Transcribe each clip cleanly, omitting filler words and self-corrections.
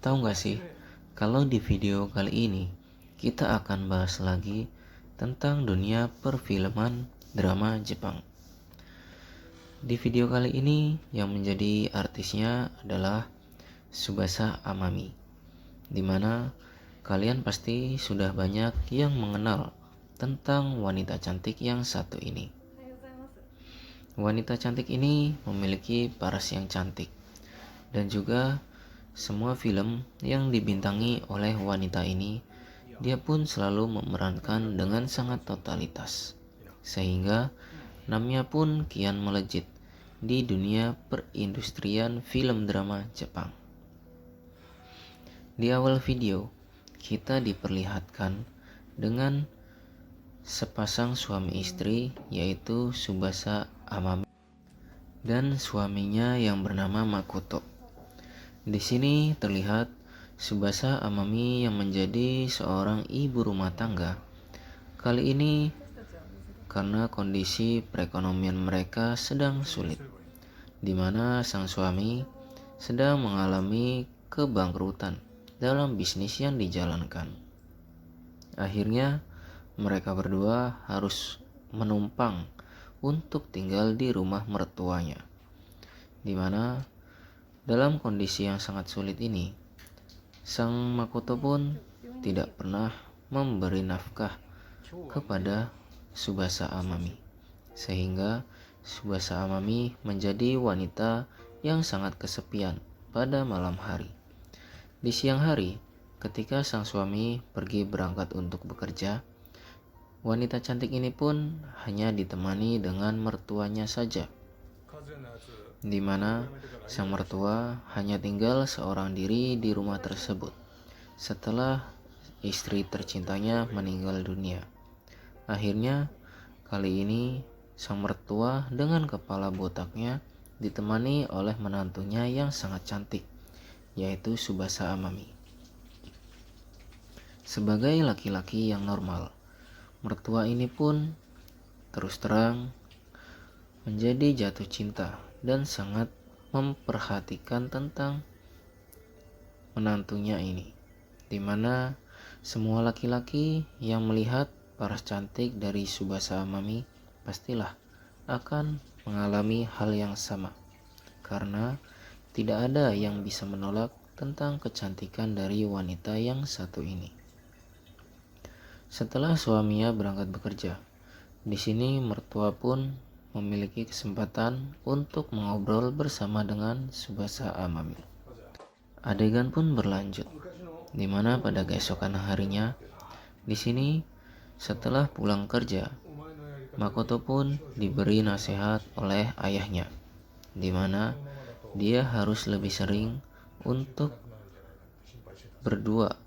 Tahu nggak sih, kalau di video kali ini kita akan bahas lagi tentang dunia perfilman drama Jepang. Di video kali ini yang menjadi artisnya adalah Tsubasa Amami, dimana kalian pasti sudah banyak yang mengenal tentang wanita cantik yang satu ini. Wanita cantik ini memiliki paras yang cantik dan juga semua film yang dibintangi oleh wanita ini, dia pun selalu memerankan dengan sangat totalitas, sehingga namanya pun kian melejit di dunia perindustrian film drama Jepang. Di awal video, kita diperlihatkan dengan sepasang suami istri, yaitu Tsubasa Amami dan suaminya yang bernama Makoto. Di sini terlihat Tsubasa Amami yang menjadi seorang ibu rumah tangga. Kali ini karena kondisi perekonomian mereka sedang sulit, di mana sang suami sedang mengalami kebangkrutan dalam bisnis yang dijalankan. Akhirnya mereka berdua harus menumpang untuk tinggal di rumah mertuanya, di mana dalam kondisi yang sangat sulit ini, sang Makoto pun tidak pernah memberi nafkah kepada Tsubasa Amami, sehingga Tsubasa Amami menjadi wanita yang sangat kesepian pada malam hari. Di siang hari, ketika sang suami pergi berangkat untuk bekerja, wanita cantik ini pun hanya ditemani dengan mertuanya saja, di mana sang mertua hanya tinggal seorang diri di rumah tersebut setelah istri tercintanya meninggal dunia. Akhirnya kali ini sang mertua dengan kepala botaknya ditemani oleh menantunya yang sangat cantik, yaitu Tsubasa Amami. Sebagai laki-laki yang normal, mertua ini pun terus terang menjadi jatuh cinta dan sangat memperhatikan tentang menantunya ini, di mana semua laki-laki yang melihat paras cantik dari Tsubasa Amami pastilah akan mengalami hal yang sama, karena tidak ada yang bisa menolak tentang kecantikan dari wanita yang satu ini. Setelah suaminya berangkat bekerja, di sini mertua pun memiliki kesempatan untuk mengobrol bersama dengan Tsubasa Amami. Adegan pun berlanjut, di mana pada keesokan harinya, di sini setelah pulang kerja, Makoto pun diberi nasihat oleh ayahnya, di mana dia harus lebih sering untuk berdua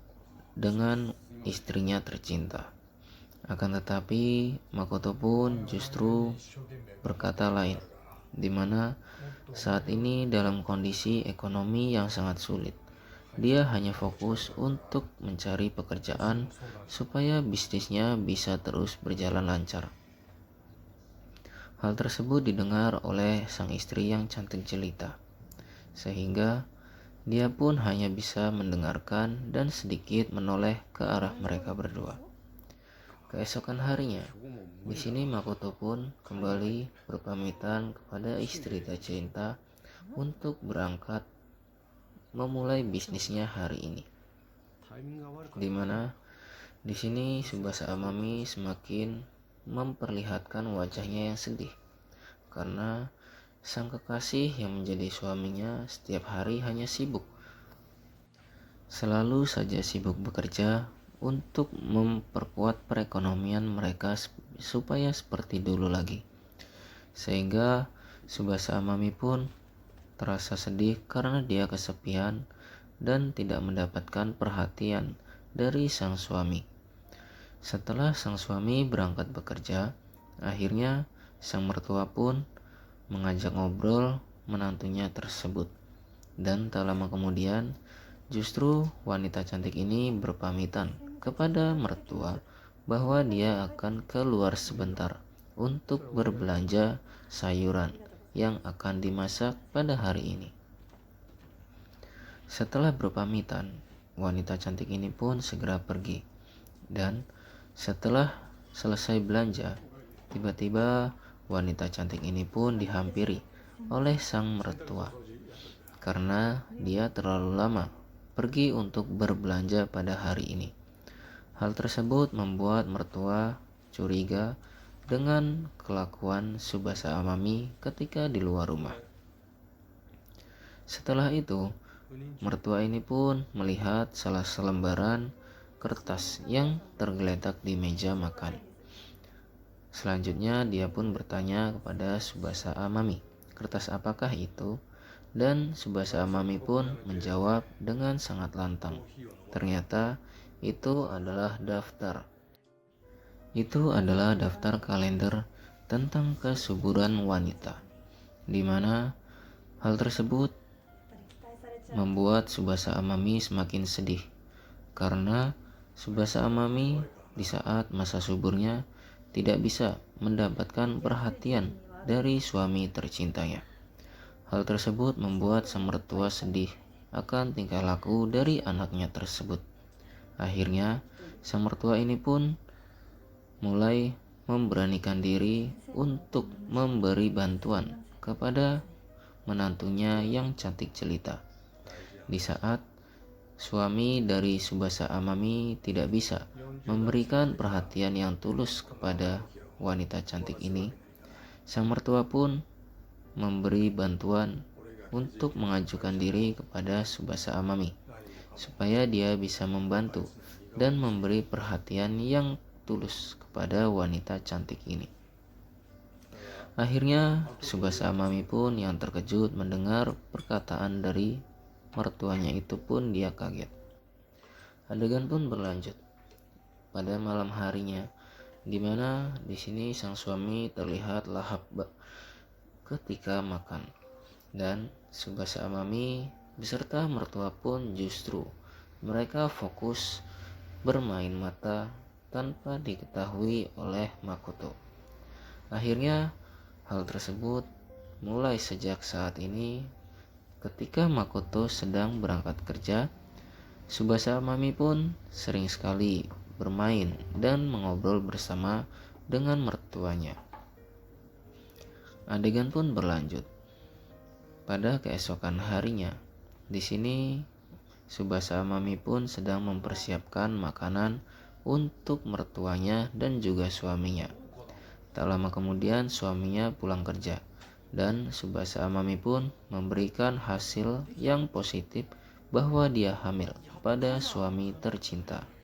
dengan istrinya tercinta. Akan tetapi Makoto pun justru berkata lain, di mana saat ini dalam kondisi ekonomi yang sangat sulit. Dia hanya fokus untuk mencari pekerjaan supaya bisnisnya bisa terus berjalan lancar. Hal tersebut didengar oleh sang istri yang cantik jelita, sehingga dia pun hanya bisa mendengarkan dan sedikit menoleh ke arah mereka berdua. Keesokan harinya, di sini Makoto pun kembali berpamitan kepada istri tercinta untuk berangkat memulai bisnisnya hari ini. Di mana di sini Tsubasa Amami semakin memperlihatkan wajahnya yang sedih, karena sang kekasih yang menjadi suaminya setiap hari hanya sibuk, selalu saja sibuk bekerja untuk memperkuat perekonomian mereka supaya seperti dulu lagi. Sehingga Tsubasa Amami pun terasa sedih karena dia kesepian dan tidak mendapatkan perhatian dari sang suami. Setelah sang suami berangkat bekerja, akhirnya sang mertua pun mengajak ngobrol menantunya tersebut. Dan tak lama kemudian, justru wanita cantik ini berpamitan kepada mertua bahwa dia akan keluar sebentar untuk berbelanja sayuran yang akan dimasak pada hari ini. Setelah berpamitan, wanita cantik ini pun segera pergi. Dan setelah selesai belanja, tiba-tiba wanita cantik ini pun dihampiri oleh sang mertua karena dia terlalu lama pergi untuk berbelanja pada hari ini. Hal tersebut membuat mertua curiga dengan kelakuan Subasa Amami ketika di luar rumah. Setelah itu, mertua ini pun melihat salah selembaran kertas yang tergeletak di meja makan. Selanjutnya dia pun bertanya kepada Subasa Amami, kertas apakah itu? Dan Subasa Amami pun menjawab dengan sangat lantang. Ternyata itu adalah daftar. Itu adalah daftar kalender tentang kesuburan wanita, di mana hal tersebut membuat Subasa Amami semakin sedih karena Subasa Amami di saat masa suburnya tidak bisa mendapatkan perhatian dari suami tercintanya. Hal tersebut membuat sang mertua sedih akan tingkah laku dari anaknya tersebut. Akhirnya, sang mertua ini pun mulai memberanikan diri untuk memberi bantuan kepada menantunya yang cantik jelita. Di saat suami dari Subasa Amami tidak bisa memberikan perhatian yang tulus kepada wanita cantik ini, sang mertua pun memberi bantuan untuk mengajukan diri kepada Subasa Amami supaya dia bisa membantu dan memberi perhatian yang tulus kepada wanita cantik ini. Akhirnya Subasa Amami pun yang terkejut mendengar perkataan dari mertuanya itu pun dia kaget. Adegan pun berlanjut pada malam harinya, di mana di sini sang suami terlihat lahap ketika makan, dan Subasa Amami beserta mertua pun justru mereka fokus bermain mata tanpa diketahui oleh Makoto. Akhirnya hal tersebut mulai sejak saat ini ketika Makoto sedang berangkat kerja, Subasa Amami pun sering sekali bermain dan mengobrol bersama dengan mertuanya. Adegan pun berlanjut pada keesokan harinya. Di sini Subasa Amami pun sedang mempersiapkan makanan untuk mertuanya dan juga suaminya. Tak lama kemudian suaminya pulang kerja dan Subasa Amami pun memberikan hasil yang positif bahwa dia hamil pada suami tercinta.